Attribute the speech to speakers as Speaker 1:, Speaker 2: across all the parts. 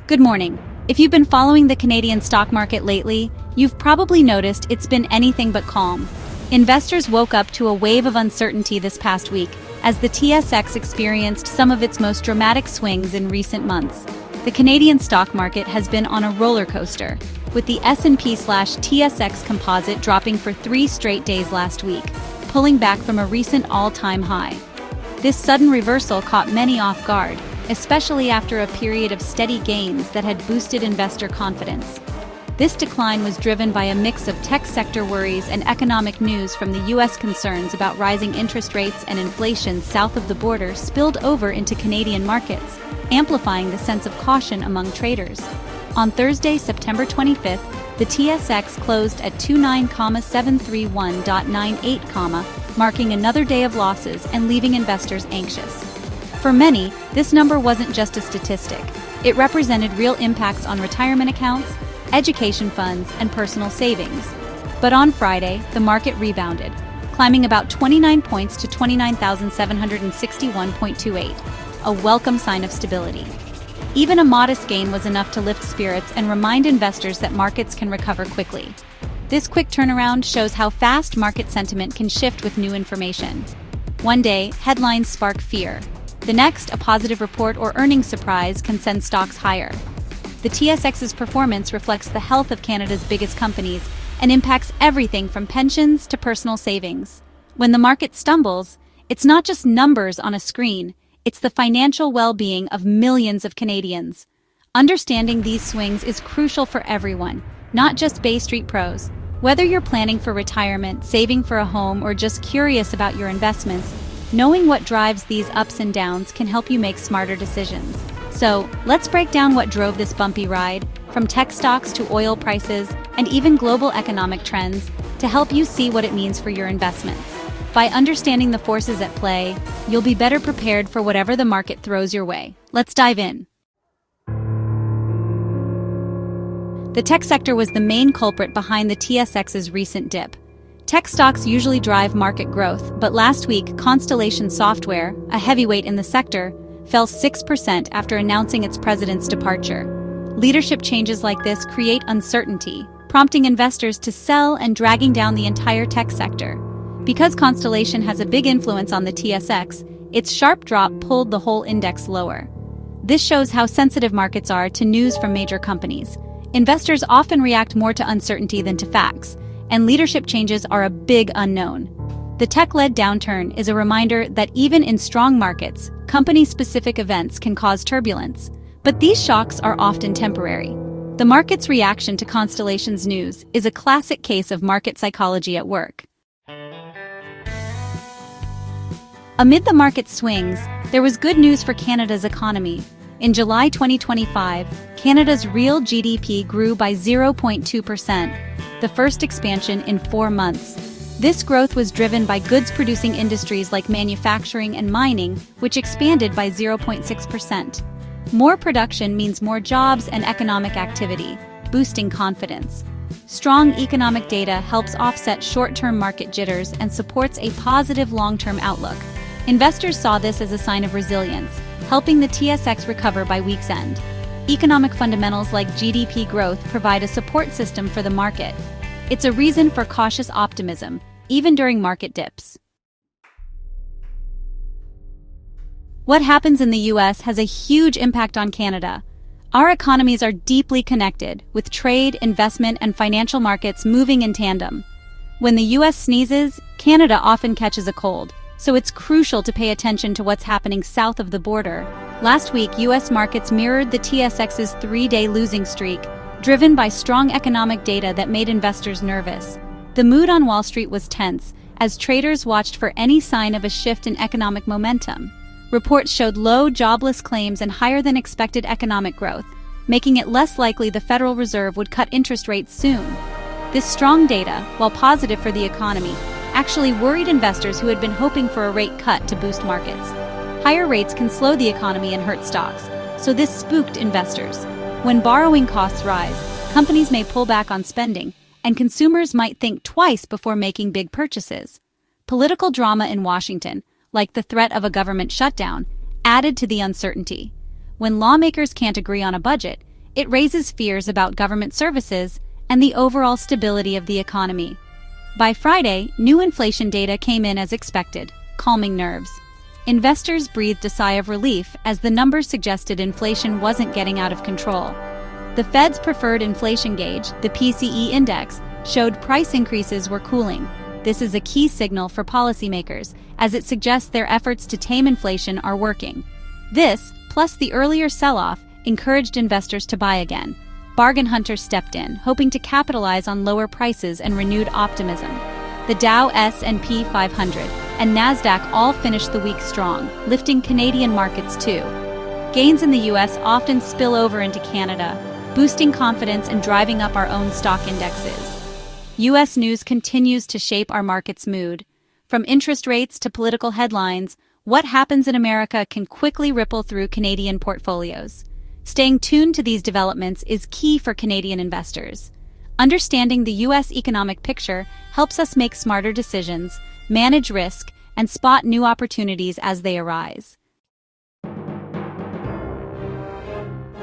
Speaker 1: Good morning. If you've been following the Canadian stock market lately, you've probably noticed it's been anything but calm. Investors woke up to a wave of uncertainty this past week as the TSX experienced some of its most dramatic swings in recent months. The Canadian stock market has been on a roller coaster, with the S&P/TSX composite dropping for 3 straight days last week, pulling back from a recent all-time high. This sudden reversal caught many off guard, especially after a period of steady gains that had boosted investor confidence. This decline was driven by a mix of tech sector worries and economic news from the U.S. concerns about rising interest rates and inflation south of the border spilled over into Canadian markets, amplifying the sense of caution among traders. On Thursday, September 25th, the TSX closed at 29,731.98, marking another day of losses and leaving investors anxious. For many, this number wasn't just a statistic. It represented real impacts on retirement accounts, education funds, and personal savings. But on Friday, the market rebounded, climbing about 29 points to 29,761.28, a welcome sign of stability. Even a modest gain was enough to lift spirits and remind investors that markets can recover quickly. This quick turnaround shows how fast market sentiment can shift with new information. One day, headlines spark fear. The next, a positive report or earnings surprise can send stocks higher. The TSX's performance reflects the health of Canada's biggest companies and impacts everything from pensions to personal savings. When the market stumbles, it's not just numbers on a screen, it's the financial well-being of millions of Canadians. Understanding these swings is crucial for everyone, not just Bay Street pros. Whether you're planning for retirement, saving for a home, or just curious about your investments, knowing what drives these ups and downs can help you make smarter decisions. So, let's break down what drove this bumpy ride, from tech stocks to oil prices, and even global economic trends, to help you see what it means for your investments. By understanding the forces at play, you'll be better prepared for whatever the market throws your way. Let's dive in. The tech sector was the main culprit behind the TSX's recent dip. Tech stocks usually drive market growth, but last week, Constellation Software, a heavyweight in the sector, fell 6% after announcing its president's departure. Leadership changes like this create uncertainty, prompting investors to sell and dragging down the entire tech sector. Because Constellation has a big influence on the TSX, its sharp drop pulled the whole index lower. This shows how sensitive markets are to news from major companies. Investors often react more to uncertainty than to facts, and leadership changes are a big unknown. The tech-led downturn is a reminder that even in strong markets, company-specific events can cause turbulence, but these shocks are often temporary. The market's reaction to Constellation's news is a classic case of market psychology at work. Amid the market swings, there was good news for Canada's economy. In July 2025, Canada's real GDP grew by 0.2%, the first expansion in 4 months. This growth was driven by goods-producing industries like manufacturing and mining, which expanded by 0.6%. More production means more jobs and economic activity, boosting confidence. Strong economic data helps offset short-term market jitters and supports a positive long-term outlook. Investors saw this as a sign of resilience, helping the TSX recover by week's end. Economic fundamentals like GDP growth provide a support system for the market. It's a reason for cautious optimism, even during market dips. What happens in the U.S. has a huge impact on Canada. Our economies are deeply connected, with trade, investment, and financial markets moving in tandem. When the U.S. sneezes, Canada often catches a cold, so it's crucial to pay attention to what's happening south of the border. Last week, U.S. markets mirrored the TSX's 3-day losing streak, driven by strong economic data that made investors nervous. The mood on Wall Street was tense, as traders watched for any sign of a shift in economic momentum. Reports showed low jobless claims and higher-than-expected economic growth, making it less likely the Federal Reserve would cut interest rates soon. This strong data, while positive for the economy, actually worried investors who had been hoping for a rate cut to boost markets. Higher rates can slow the economy and hurt stocks, so this spooked investors. When borrowing costs rise, companies may pull back on spending, and consumers might think twice before making big purchases. Political drama in Washington, like the threat of a government shutdown, added to the uncertainty. When lawmakers can't agree on a budget, it raises fears about government services and the overall stability of the economy. By Friday, new inflation data came in as expected, calming nerves. Investors breathed a sigh of relief as the numbers suggested inflation wasn't getting out of control. The Fed's preferred inflation gauge, the PCE index, showed price increases were cooling. This is a key signal for policymakers, as it suggests their efforts to tame inflation are working. This, plus the earlier sell-off, encouraged investors to buy again. Bargain hunters stepped in, hoping to capitalize on lower prices and renewed optimism. The Dow, S&P 500, and Nasdaq all finished the week strong, lifting Canadian markets too. Gains in the US often spill over into Canada, boosting confidence and driving up our own stock indexes. US news continues to shape our market's mood. From interest rates to political headlines, what happens in America can quickly ripple through Canadian portfolios. Staying tuned to these developments is key for Canadian investors. Understanding the US economic picture helps us make smarter decisions, manage risk, and spot new opportunities as they arise.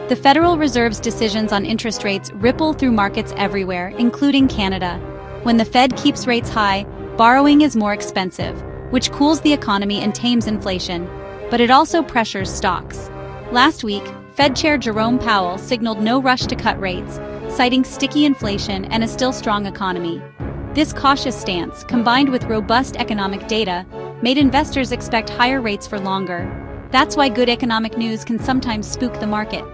Speaker 1: The Federal Reserve's decisions on interest rates ripple through markets everywhere, including Canada. When the Fed keeps rates high, borrowing is more expensive, which cools the economy and tames inflation, but it also pressures stocks. Last week, Fed Chair Jerome Powell signaled no rush to cut rates, citing sticky inflation and a still strong economy. This cautious stance, combined with robust economic data, made investors expect higher rates for longer. That's why good economic news can sometimes spook the market.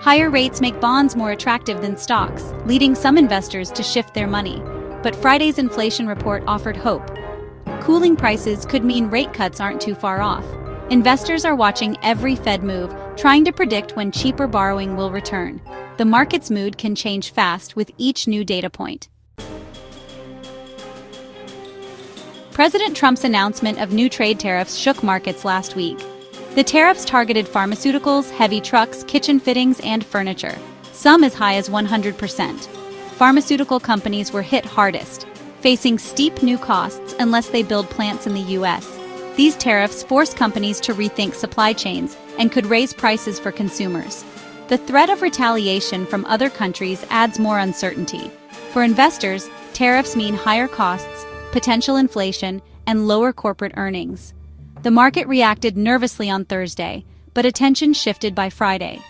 Speaker 1: Higher rates make bonds more attractive than stocks, leading some investors to shift their money. But Friday's inflation report offered hope. Cooling prices could mean rate cuts aren't too far off. Investors are watching every Fed move, trying to predict when cheaper borrowing will return. The market's mood can change fast with each new data point. President Trump's announcement of new trade tariffs shook markets last week. The tariffs targeted pharmaceuticals, heavy trucks, kitchen fittings, and furniture, some as high as 100%. Pharmaceutical companies were hit hardest, facing steep new costs unless they build plants in the U.S. These tariffs force companies to rethink supply chains and could raise prices for consumers. The threat of retaliation from other countries adds more uncertainty. For investors, tariffs mean higher costs, potential inflation, and lower corporate earnings. The market reacted nervously on Thursday, but attention shifted by Friday.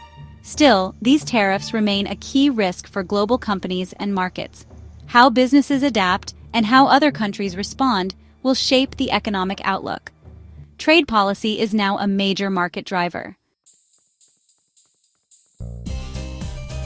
Speaker 1: Still, these tariffs remain a key risk for global companies and markets. How businesses adapt and how other countries respond will shape the economic outlook. Trade policy is now a major market driver.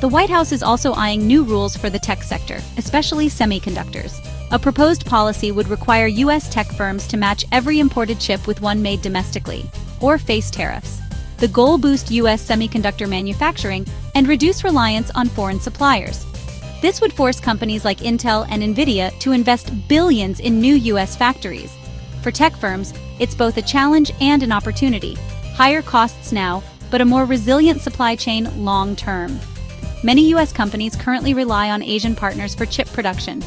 Speaker 1: The White House is also eyeing new rules for the tech sector, especially semiconductors. A proposed policy would require U.S. tech firms to match every imported chip with one made domestically, or face tariffs. The goal boost U.S. semiconductor manufacturing and reduce reliance on foreign suppliers. This would force companies like Intel and Nvidia to invest billions in new U.S. factories. For tech firms, it's both a challenge and an opportunity. Higher costs now, but a more resilient supply chain long-term. Many U.S. companies currently rely on Asian partners for chip production.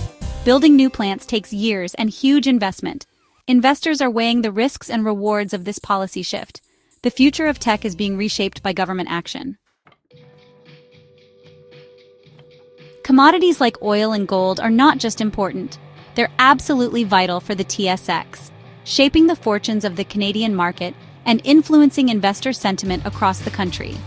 Speaker 1: Building new plants takes years and huge investment. Investors are weighing the risks and rewards of this policy shift. The future of tech is being reshaped by government action. Commodities like oil and gold are not just important. They're absolutely vital for the TSX, shaping the fortunes of the Canadian market and influencing investor sentiment across the country.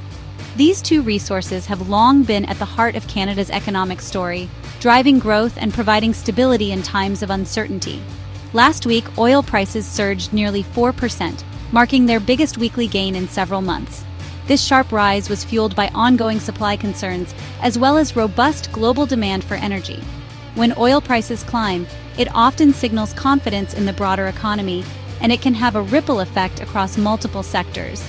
Speaker 1: These two resources have long been at the heart of Canada's economic story, driving growth and providing stability in times of uncertainty. Last week, oil prices surged nearly 4%, marking their biggest weekly gain in several months. This sharp rise was fueled by ongoing supply concerns, as well as robust global demand for energy. When oil prices climb, it often signals confidence in the broader economy, and it can have a ripple effect across multiple sectors.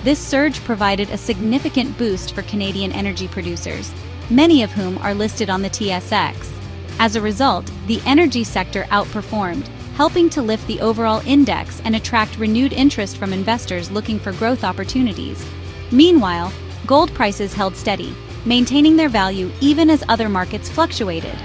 Speaker 1: This surge provided a significant boost for Canadian energy producers, many of whom are listed on the TSX. As a result, the energy sector outperformed, helping to lift the overall index and attract renewed interest from investors looking for growth opportunities. Meanwhile, gold prices held steady, maintaining their value even as other markets fluctuated.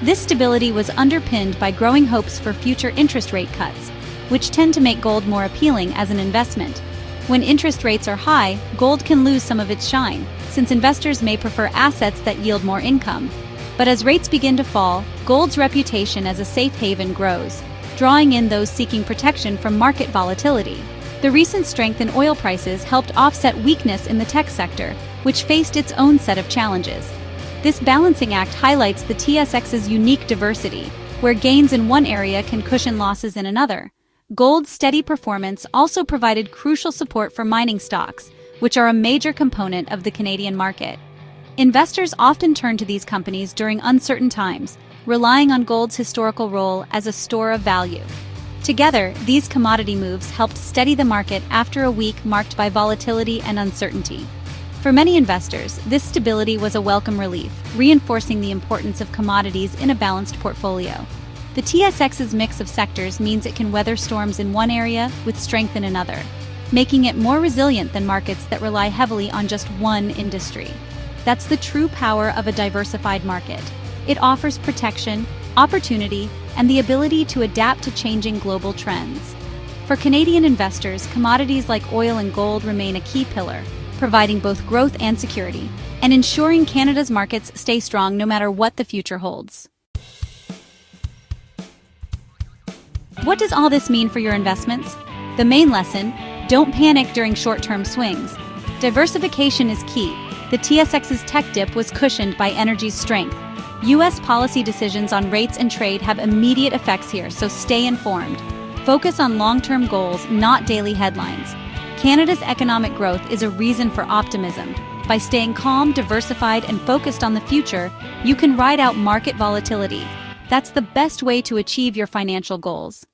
Speaker 1: This stability was underpinned by growing hopes for future interest rate cuts, which tend to make gold more appealing as an investment. When interest rates are high, gold can lose some of its shine, since investors may prefer assets that yield more income. But as rates begin to fall, gold's reputation as a safe haven grows, drawing in those seeking protection from market volatility. The recent strength in oil prices helped offset weakness in the tech sector, which faced its own set of challenges. This balancing act highlights the TSX's unique diversity, where gains in one area can cushion losses in another. Gold's steady performance also provided crucial support for mining stocks, which are a major component of the Canadian market. Investors often turn to these companies during uncertain times, relying on gold's historical role as a store of value. Together, these commodity moves helped steady the market after a week marked by volatility and uncertainty. For many investors, this stability was a welcome relief, reinforcing the importance of commodities in a balanced portfolio. The TSX's mix of sectors means it can weather storms in one area with strength in another, making it more resilient than markets that rely heavily on just one industry. That's the true power of a diversified market. It offers protection, opportunity, and the ability to adapt to changing global trends. For Canadian investors, commodities like oil and gold remain a key pillar, providing both growth and security, and ensuring Canada's markets stay strong no matter what the future holds. What does all this mean for your investments? The main lesson: don't panic during short-term swings. Diversification is key. The TSX's tech dip was cushioned by energy's strength. U.S. policy decisions on rates and trade have immediate effects here, so stay informed. Focus on long-term goals, not daily headlines. Canada's economic growth is a reason for optimism. By staying calm, diversified, and focused on the future, you can ride out market volatility. That's the best way to achieve your financial goals.